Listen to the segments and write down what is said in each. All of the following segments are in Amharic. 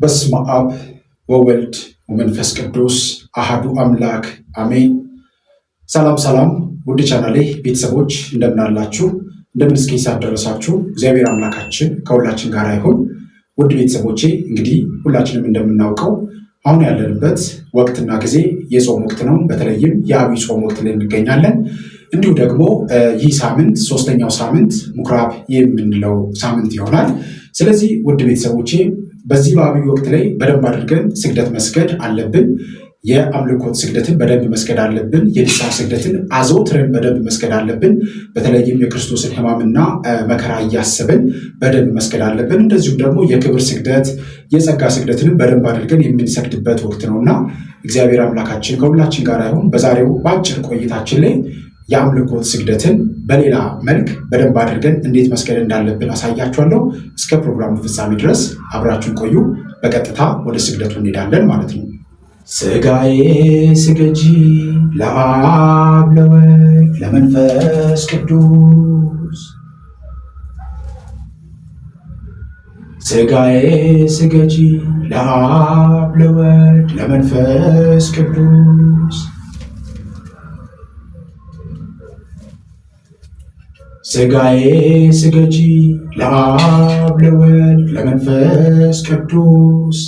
በስመ አብ ወወልድ ወመንፈስ ቅዱስ አሃዱ አምላክ አሜን። ሰላም ሰላም፣ ውድ ቻናሌ ቤተሰቦች እንደምን አላችሁ? እንደምን እስከ ሰዓት ደረሳችሁ? እግዚአብሔር አምላካችን ከሁላችን ጋር ይሁን። ውድ ቤተሰቦቼ እንግዲህ ሁላችንም እንደምናውቀው አሁን ያለንበት ወቅትና ጊዜ የጾም ወቅት ነው። በተለይም የአብይ ጾም ወቅት ላይ እንገኛለን። እንዲሁ ደግሞ ይህ ሳምንት ሶስተኛው ሳምንት ምኩራብ የምንለው ሳምንት ይሆናል። ስለዚህ ውድ ቤተሰቦቼ በዚህ በአብይ ወቅት ላይ በደንብ አድርገን ስግደት መስገድ አለብን። የአምልኮት ስግደትን በደንብ መስገድ አለብን። የንስሐ ስግደትን አዘውትረን በደንብ መስገድ አለብን። በተለይም የክርስቶስን ሕማምና መከራ እያሰብን በደንብ መስገድ አለብን። እንደዚሁም ደግሞ የክብር ስግደት፣ የጸጋ ስግደትንም በደንብ አድርገን የምንሰግድበት ወቅት ነውና እግዚአብሔር አምላካችን ከሁላችን ጋር ይሁን። በዛሬው በአጭር ቆይታችን ላይ የአምልኮት ስግደትን በሌላ መልክ በደንብ አድርገን እንዴት መስገድ እንዳለብን አሳያችኋለሁ። እስከ ፕሮግራሙ ፍጻሜ ድረስ አብራችሁን ቆዩ። በቀጥታ ወደ ስግደቱ እንሄዳለን ማለት ነው። ስጋዬ ስገጂ ለአብ ለወልድ ለመንፈስ ቅዱስ፣ ስጋዬ ስገጂ ለአብ ለወልድ ለመንፈስ ቅዱስ፣ ስጋዬ ስገጂ ለአብ ለወልድ ለመንፈስ ቅዱስ፣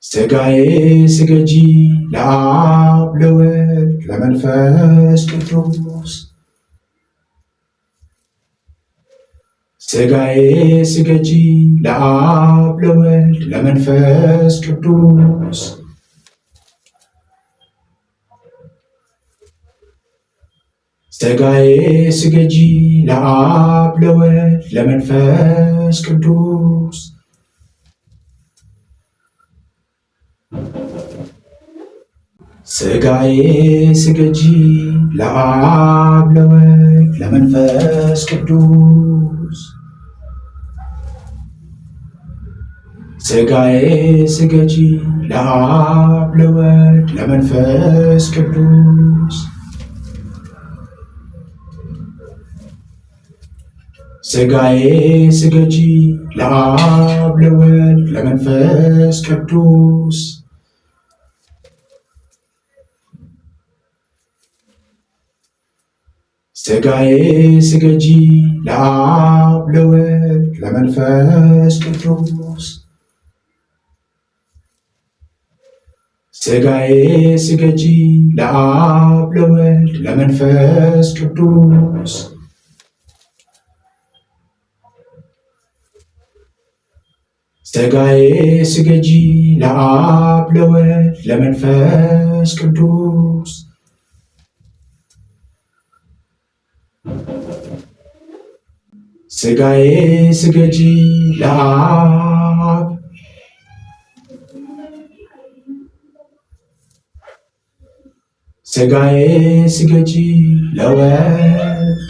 ስጋዬ ስገጂ ለአብ ለወልድ ለመንፈስ ቅዱስ፣ ስጋዬ ስገጂ ለአብ ለወልድ ለመንፈስ ቅዱስ፣ ስጋዬ ስገጂ ለአብ ለወልድ ለመንፈስ ቅዱስ፣ ስጋዬ ስገጂ ለአብ ለወልድ ለመንፈስ ቅዱስ፣ ስጋዬ ስገጂ ለአብ ለወልድ ለመንፈስ ቅዱስ፣ ስጋዬ ስገጂ ለአብ ለወልድ ለመንፈስ ቅዱስ፣ ስጋዬ ስገጂ ለአብ ለወልድ ለመንፈስ ቅዱስ፣ ስጋዬ ስገጂ ለአብ ለወልድ ለመንፈስ ቅዱስ፣ ስጋዬ ስገጂ ለአብ ለወልድ ለመንፈስ ቅዱስ፣ ስጋዬ ስገጂ ለአብ ስጋዬ ስገጂ ለወልድ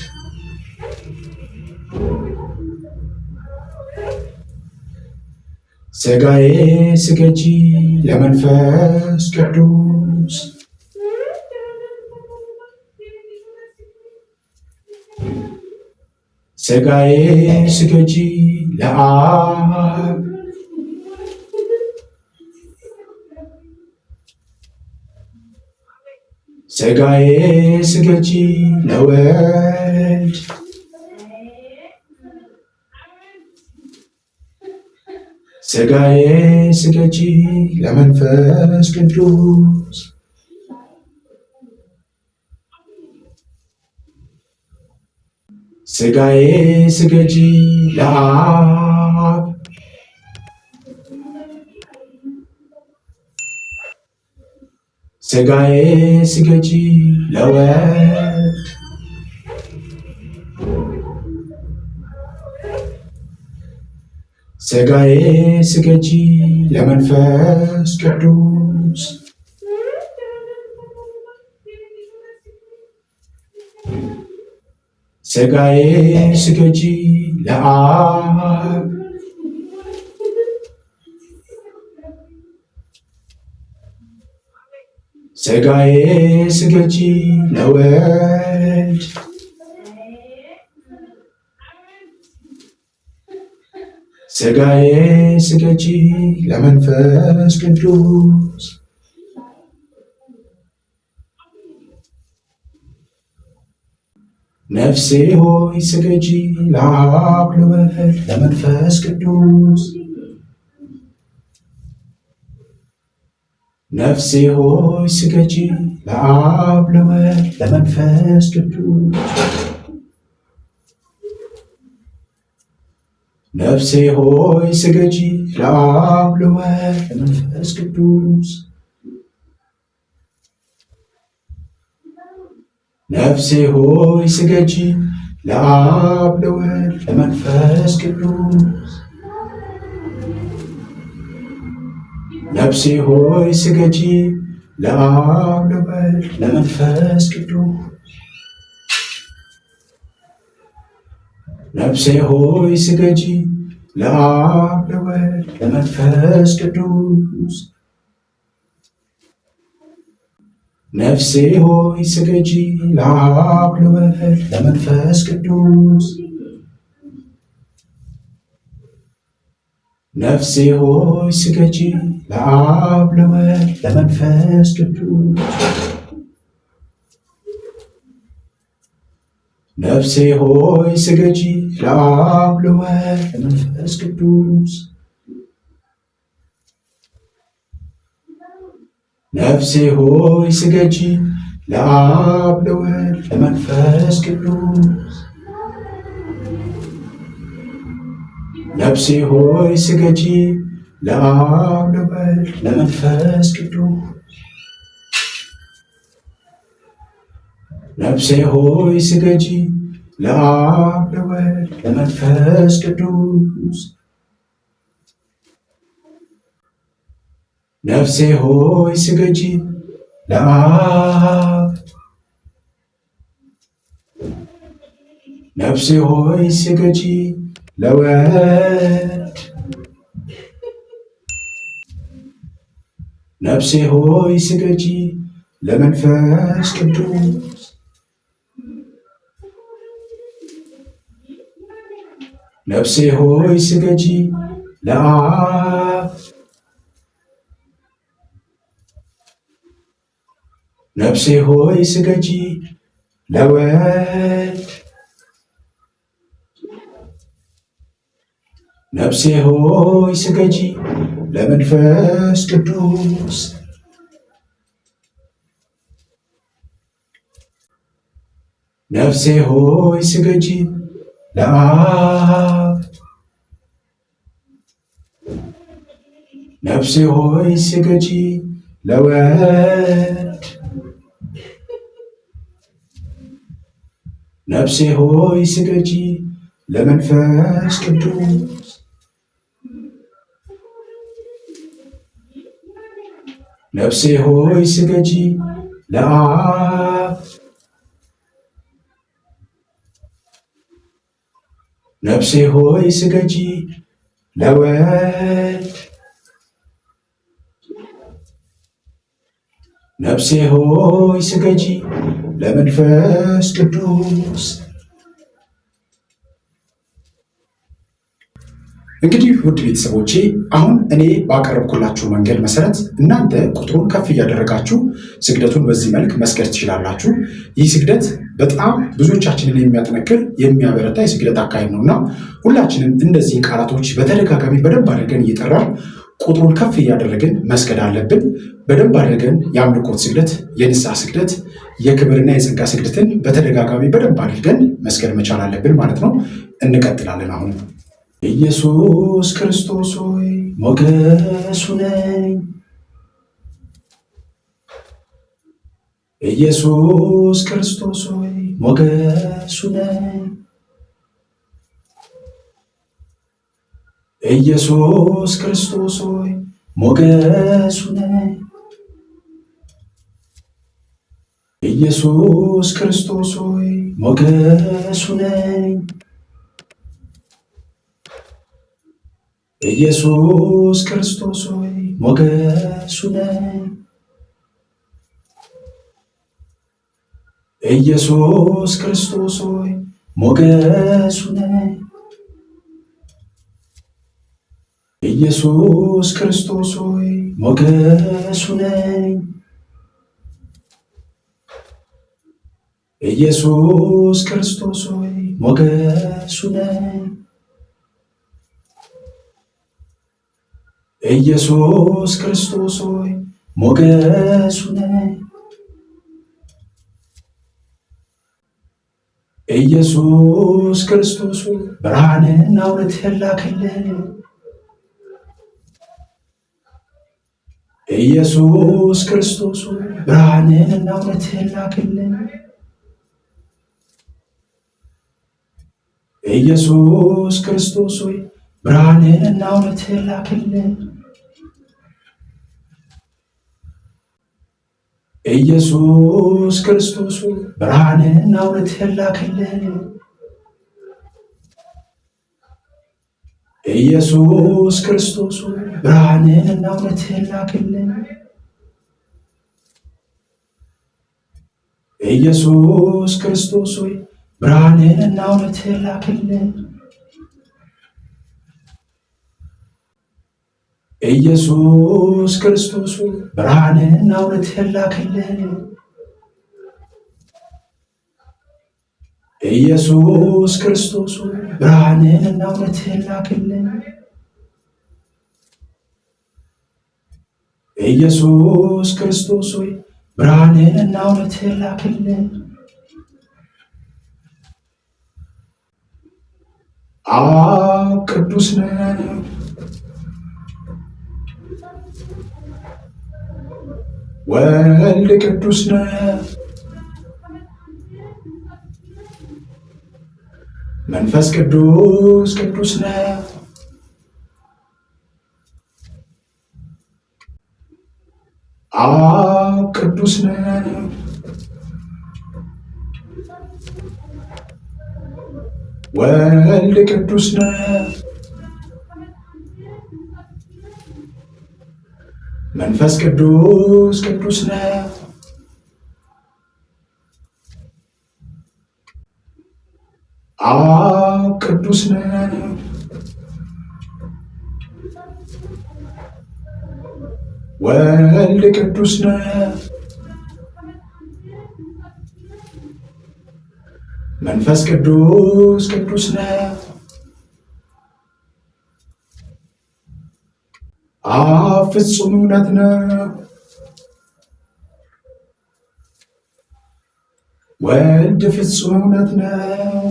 ስጋዬ ስገጂ ለመንፈስ ቅዱስ፣ ስጋዬ ስገጂ ለአብ ስጋዬ ስገጂ ለወልድ ስጋዬ ስገጂ ለመንፈስ ቅዱስ፣ ስጋዬ ስገጂ ለአብ ስጋዬ ስገጂ ለወልድ ስጋዬ ስገጂ ለመንፈስ ቅዱስ፣ ስጋዬ ስገጂ ለአብ ስጋዬ ስገጂ ለወልድ ሥጋዬ ስገጂ ለመንፈስ ቅዱስ ነፍሴ ሆይ ስገጂ ለአብ ለወልድ ለመንፈስ ቅዱስ ነፍሴ ሆይ ስገጂ ለአብ ለወልድ ለመንፈስ ቅዱስ ነፍሴ ሆይ ስገጂ ለአብ ለወልድ ለመንፈስ ቅዱስ ነፍሴ ሆይ ስገጂ ለአብ ለወልድ ለመንፈስ ቅዱስ ነፍሴ ሆይ ስገጂ ለአብ ለወልድ ለመንፈስ ቅዱስ ነፍሴ ሆይ ስገጂ ለአብ ለወልድ ለመንፈስ ቅዱስ ነፍሴ ሆይ ስገጂ ለአብ ለወልድ ለመንፈስ ቅዱስ ነፍሴ ሆይ ስገጂ ለአብ ለወልድ ለመንፈስ ቅዱስ ነፍሴ ሆይ ስገጂ ለአብ ለወልድ ለመንፈስ ቅዱስ ነፍሴ ሆይ ስገጂ ለአብ ለወልድ ለመንፈስ ቅዱስ ነፍሴ ሆይ ስገጂ ለአብ ለወልድ ለመንፈስ ቅዱስ ነፍሴ ሆይ ስገጂ ለአብ ለወልድ ለመንፈስ ቅዱስ ነፍሴ ሆይ ስገጂ ለአብ ነፍሴ ሆይ ስገጂ ለወልድ ነፍሴ ሆይ ስገጂ ለመንፈስ ቅዱስ ነፍሴ ሆይ ስገጂ ለአብ ነፍሴ ሆይ ስገጂ ለወልድ ነፍሴ ሆይ ስገጂ ለመንፈስ ቅዱስ ነፍሴ ሆይ ስገጂ ለአብ ነፍሴ ሆይ ስገጂ ለወልድ ነፍሴ ሆይ ስገጂ ለመንፈስ ቅዱስ ነፍሴ ሆይ ስገጂ ለአብ ነፍሴ ሆይ ስገጂ ለወልድ ነፍሴ ሆይ ስገጂ ለመንፈስ ቅዱስ። እንግዲህ ውድ ቤተሰቦቼ አሁን እኔ ባቀረብኩላችሁ መንገድ መሰረት እናንተ ቁጥሩን ከፍ እያደረጋችሁ ስግደቱን በዚህ መልክ መስገድ ትችላላችሁ። ይህ ስግደት በጣም ብዙዎቻችንን የሚያጠነክር የሚያበረታ የስግደት አካሄድ ነውና ሁላችንም እነዚህን ቃላቶች በተደጋጋሚ በደንብ አድርገን እየጠራን ቁጥሩን ከፍ እያደረግን መስገድ አለብን። በደንብ አድርገን የአምልኮት ስግደት፣ የንስሐ ስግደት፣ የክብርና የጸጋ ስግደትን በተደጋጋሚ በደንብ አድርገን መስገድ መቻል አለብን ማለት ነው። እንቀጥላለን። አሁን ኢየሱስ ክርስቶስ ሆይ ሞገሱ ነኝ፣ ኢየሱስ ክርስቶስ ሆይ ሞገሱ ነኝ፣ ኢየሱስ ክርስቶስ ሆይ ሞገሱ ነኝ፣ ኢየሱስ ክርስቶስ ሆይ ሞገሱ ነኝ፣ ኢየሱስ ክርስቶስ ሆይ ሞገሱ ነኝ፣ ኢየሱስ ክርስቶስ ሆይ ሞገሱ ነኝ፣ ኢየሱስ ክርስቶስ ሆይ ሞገሱ ነኝ። ኢየሱስ ክርስቶስ ሆይ ሞገሱ ነኝ። ኢየሱስ ክርስቶስ ሆይ ሞገሱ ነኝ። ኢየሱስ ክርስቶስ ሆይ ብርሃንና እውነትን ላክልን። ኢየሱስ ክርስቶስ ሆይ ብርሃንንና እውነትን ላክልን። ኢየሱስ ክርስቶስ ሆይ ብርሃንንና እውነትን ላክልን። ኢየሱስ ክርስቶስ ሆይ ብርሃንንና እውነትን ላክልን። ኢየሱስ ክርስቶስ ሆይ ብርሃንንና እውነትን ላክልን። ኢየሱስ ክርስቶስ ሆይ ብርሃንንና እውነትን ላክልን። ኢየሱስ ክርስቶስ ሆይ ብርሃንንና እውነትን ላክልን። ኢየሱስ ክርስቶስ ሆይ ብርሃንንና እውነትን ላክልን። ኢየሱስ ክርስቶስ ሆይ ብርሃንንና እውነትን ላክልን። አብ ቅዱስ ነው፣ ወልድ ቅዱስ ነው፣ መንፈስ ቅዱስ ቅዱስ ነው። አብ ቅዱስ ነው፣ ወልድ ቅዱስ ነው፣ መንፈስ ቅዱስ ቅዱስ ነው። አብ ቅዱስ ነው፣ ወልድ ቅዱስ ነው፣ መንፈስ ቅዱስ ቅዱስ ነው። አብ ፍጹም እውነት ነው፣ ወልድ ፍጹም እውነት ነው፣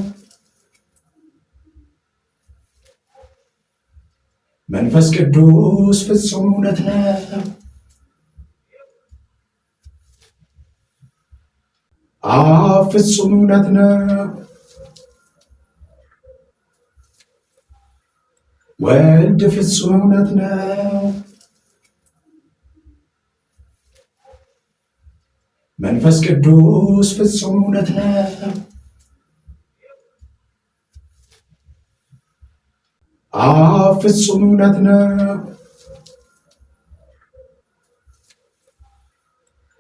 መንፈስ ቅዱስ ፍጹም እውነት ነው። አብ ፍጹም እውነት ነው፣ ወልድ ፍጹም እውነት ነው፣ መንፈስ ቅዱስ ፍጹም እውነት ነው። አብ ፍጹም እውነት ነው፣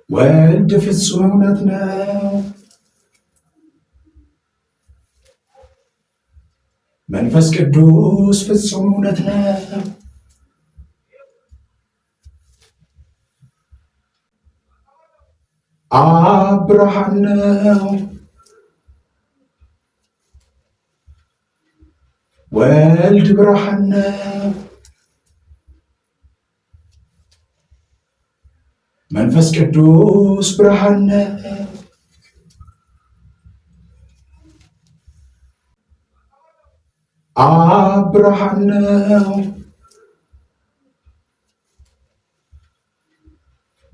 ወልድ ፍጹም እውነት ነው፣ መንፈስ ቅዱስ ፍጹም እውነት ነው። አብ ብርሃን ነው፣ ወልድ ብርሃን ነው፣ መንፈስ ቅዱስ ብርሃን ነው። አብ ብርሃን ነው፣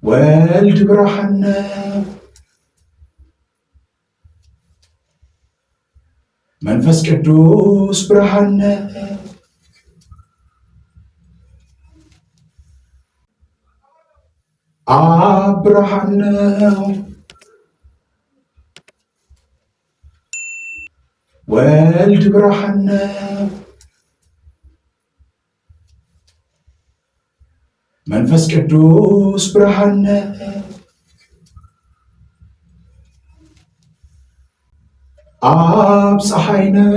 ወልድ ብርሃን ነው፣ መንፈስ ቅዱስ ብርሃን ነው። አብ ብርሃን ነው፣ ወልድ ብርሃን ነው፣ መንፈስ ቅዱስ ብርሃን ነው። አብ ፀሐይ ነው፣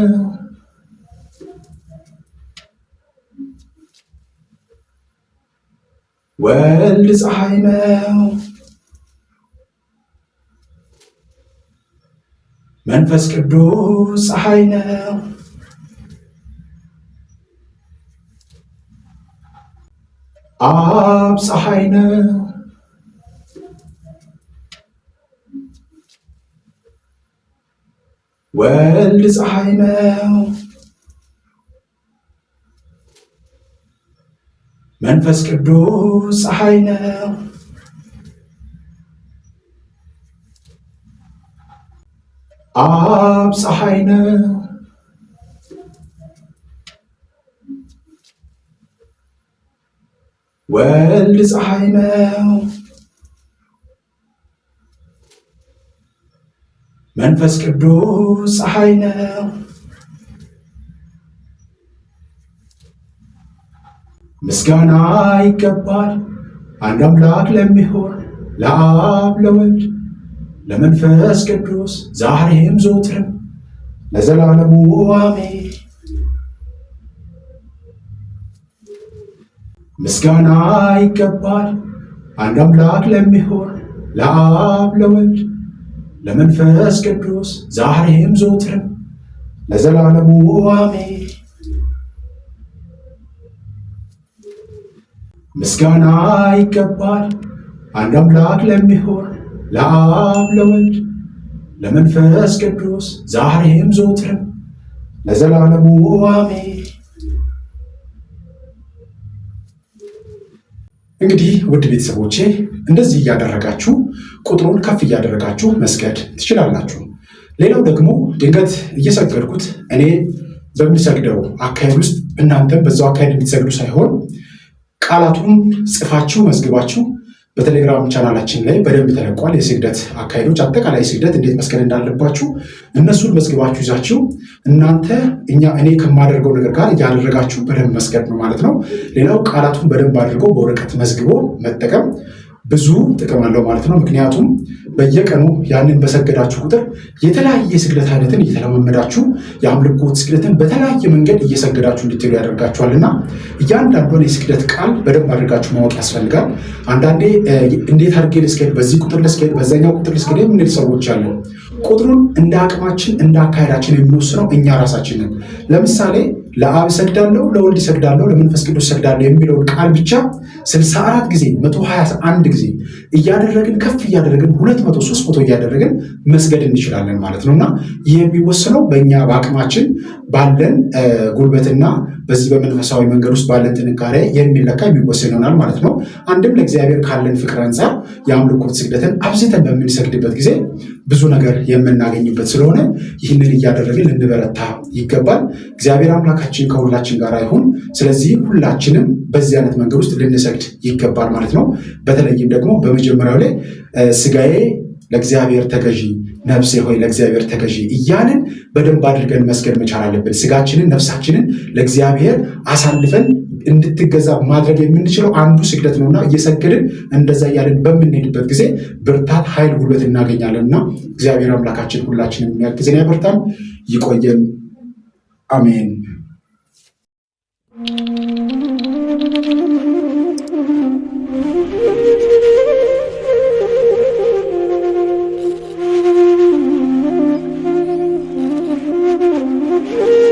ወልድ ፀሐይ ነው፣ መንፈስ ቅዱስ ፀሐይ ነው። አብ ፀሐይ ነው፣ ወልድ ፀሐይ ነው፣ መንፈስ ቅዱስ ፀሐይ ነው። አብ ፀሐይ ነው፣ ወልድ ፀሐይ ነው፣ መንፈስ ቅዱስ ፀሐይ ነው። ምስጋና ይገባል አንድ አምላክ ለሚሆን ለአብ ለወልድ ለመንፈስ ቅዱስ ዛሬም ዘወትርም ለዘላለሙ አሜን። ምስጋና ይገባል አንድ አምላክ ለሚሆን ለአብ ለወልድ ለመንፈስ ቅዱስ ዛሬም ዘወትርም ለዘላለሙ አሜን። ምስጋና ይገባል አንድ አምላክ ለሚሆን ለአብ ለወልድ ለመንፈስ ቅዱስ ዛሬም ዘወትርም ለዘላለሙ አሜን። እንግዲህ ውድ ቤተሰቦቼ እንደዚህ እያደረጋችሁ ቁጥሩን ከፍ እያደረጋችሁ መስገድ ትችላላችሁ። ሌላው ደግሞ ድንገት እየሰገድኩት እኔ በሚሰግደው አካሄድ ውስጥ እናንተም በዛው አካሄድ እንድትሰግዱ ሳይሆን ቃላቱን ጽፋችሁ መዝግባችሁ በቴሌግራም ቻናላችን ላይ በደንብ ተለቋል። የስግደት አካሄዶች፣ አጠቃላይ ስግደት እንዴት መስገድ እንዳለባችሁ እነሱን መዝግባችሁ ይዛችሁ እናንተ እኔ ከማደርገው ነገር ጋር እያደረጋችሁ በደንብ መስገድ ነው ማለት ነው። ሌላው ቃላቱን በደንብ አድርጎ በወረቀት መዝግቦ መጠቀም ብዙ ጥቅም አለው ማለት ነው። ምክንያቱም በየቀኑ ያንን በሰገዳችሁ ቁጥር የተለያየ ስግደት አይነትን እየተለማመዳችሁ የአምልኮት ስግደትን በተለያየ መንገድ እየሰገዳችሁ እንድትሄዱ ያደርጋችኋልና እያንዳንዱን የስግደት ቃል በደንብ አድርጋችሁ ማወቅ ያስፈልጋል። አንዳንዴ እንዴት አድርጌ ልስገድ፣ በዚህ ቁጥር ልስገድ፣ በዛኛው ቁጥር ልስገድ የምንል ሰዎች አሉ። ቁጥሩን እንደ አቅማችን እንደ አካሄዳችን የምንወስነው እኛ ራሳችንን። ለምሳሌ ለአብ ሰግዳለሁ፣ ለወልድ ሰግዳለሁ፣ ለመንፈስ ቅዱስ ሰግዳለሁ የሚለውን ቃል ብቻ 64 ጊዜ 121 ጊዜ እያደረግን ከፍ እያደረግን 200 300 እያደረግን መስገድ እንችላለን ማለት ነው። እና ይህ የሚወስነው በእኛ በአቅማችን ባለን ጉልበትና በዚህ በመንፈሳዊ መንገድ ውስጥ ባለን ጥንካሬ የሚለካ የሚወሰን ይሆናል ማለት ነው። አንድም ለእግዚአብሔር ካለን ፍቅር አንጻር የአምልኮት ስግደትን አብዝተን በምንሰግድበት ጊዜ ብዙ ነገር የምናገኝበት ስለሆነ ይህንን እያደረግን ልንበረታ ይገባል። እግዚአብሔር አምላካችን ከሁላችን ጋር ይሁን። ስለዚህ ሁላችንም በዚህ አይነት መንገድ ውስጥ ልንሰግድ ይገባል ማለት ነው። በተለይም ደግሞ በመጀመሪያው ላይ ስጋዬ ለእግዚአብሔር ተገዢ፣ ነፍሴ ሆይ ለእግዚአብሔር ተገዢ እያልን በደንብ አድርገን መስገድ መቻል አለብን። ስጋችንን ነፍሳችንን ለእግዚአብሔር አሳልፈን እንድትገዛ ማድረግ የምንችለው አንዱ ስግደት ነውና እየሰገድን እንደዛ እያልን በምንሄድበት ጊዜ ብርታት፣ ኃይል፣ ጉልበት እናገኛለን እና እግዚአብሔር አምላካችን ሁላችንን የሚያግዘን ያበርታን። ይቆየን። አሜን። Thank you.